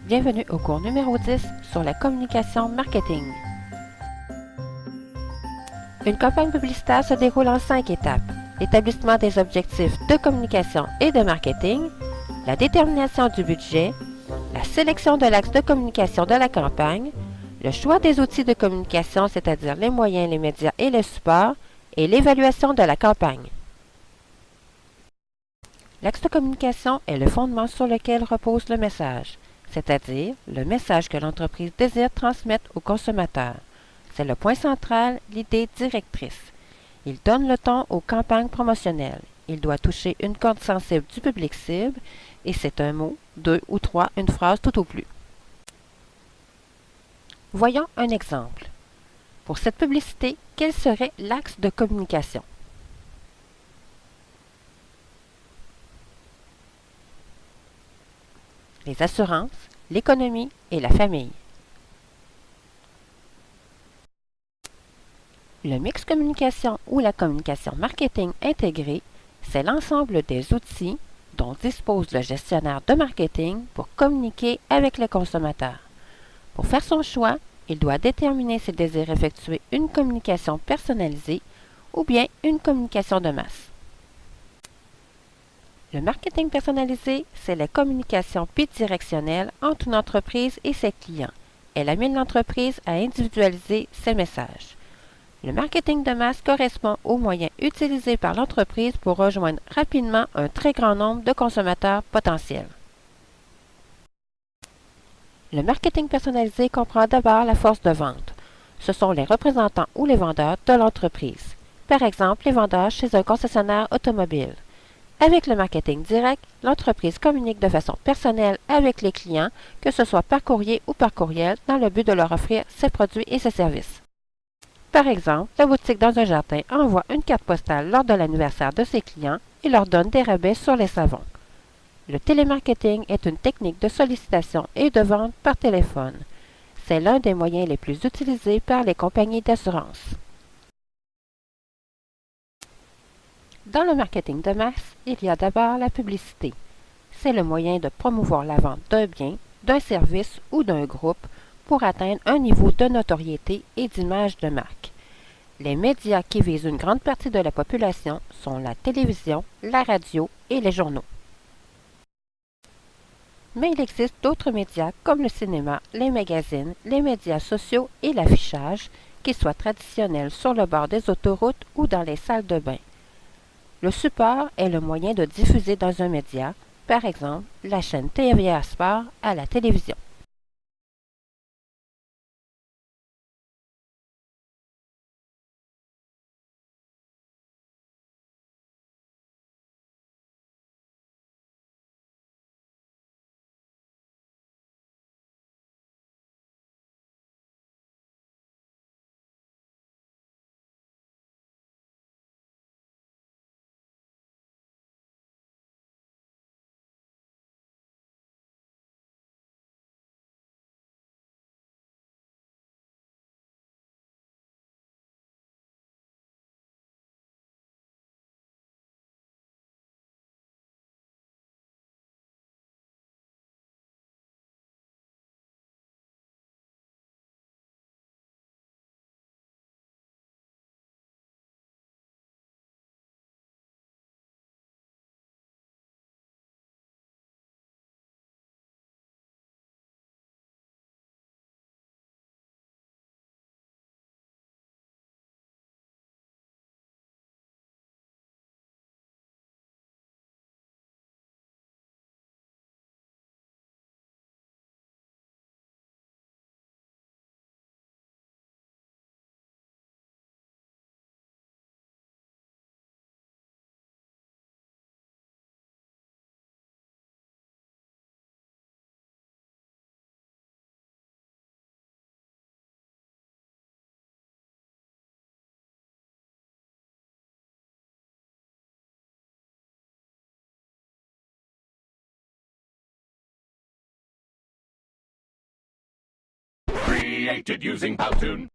Bienvenue au cours numéro 10 sur la communication marketing. Une campagne publicitaire se déroule en 5 étapes. L'établissement des objectifs de communication et de marketing, la détermination du budget, la sélection de l'axe de communication de la campagne, le choix des outils de communication, c'est-à-dire les moyens, les médias et les supports, et l'évaluation de la campagne. L'axe de communication est le fondement sur lequel repose le message, c'est-à-dire le message que l'entreprise désire transmettre au consommateur. C'est le point central, l'idée directrice. Il donne le ton aux campagnes promotionnelles. Il doit toucher une corde sensible du public cible et c'est un mot, 2 ou 3, une phrase tout au plus. Voyons un exemple. Pour cette publicité, quel serait l'axe de communication? Les assurances, l'économie et la famille. Le mix communication ou la communication marketing intégrée, c'est l'ensemble des outils dont dispose le gestionnaire de marketing pour communiquer avec le consommateur. Pour faire son choix, il doit déterminer s'il désire effectuer une communication personnalisée ou bien une communication de masse. Le marketing personnalisé, c'est la communication bidirectionnelle entre une entreprise et ses clients. Elle amène l'entreprise à individualiser ses messages. Le marketing de masse correspond aux moyens utilisés par l'entreprise pour rejoindre rapidement un très grand nombre de consommateurs potentiels. Le marketing personnalisé comprend d'abord la force de vente. Ce sont les représentants ou les vendeurs de l'entreprise. Par exemple, les vendeurs chez un concessionnaire automobile. Avec le marketing direct, l'entreprise communique de façon personnelle avec les clients, que ce soit par courrier ou par courriel, dans le but de leur offrir ses produits et ses services. Par exemple, la boutique dans un jardin envoie une carte postale lors de l'anniversaire de ses clients et leur donne des rabais sur les savons. Le télémarketing est une technique de sollicitation et de vente par téléphone. C'est l'un des moyens les plus utilisés par les compagnies d'assurance. Dans le marketing de masse, il y a d'abord la publicité. C'est le moyen de promouvoir la vente d'un bien, d'un service ou d'un groupe pour atteindre un niveau de notoriété et d'image de marque. Les médias qui visent une grande partie de la population sont la télévision, la radio et les journaux. Mais il existe d'autres médias comme le cinéma, les magazines, les médias sociaux et l'affichage, qu'ils soient traditionnels sur le bord des autoroutes ou dans les salles de bain. Le support est le moyen de diffuser dans un média, par exemple la chaîne TVA Sport à la télévision. Created using Powtoon.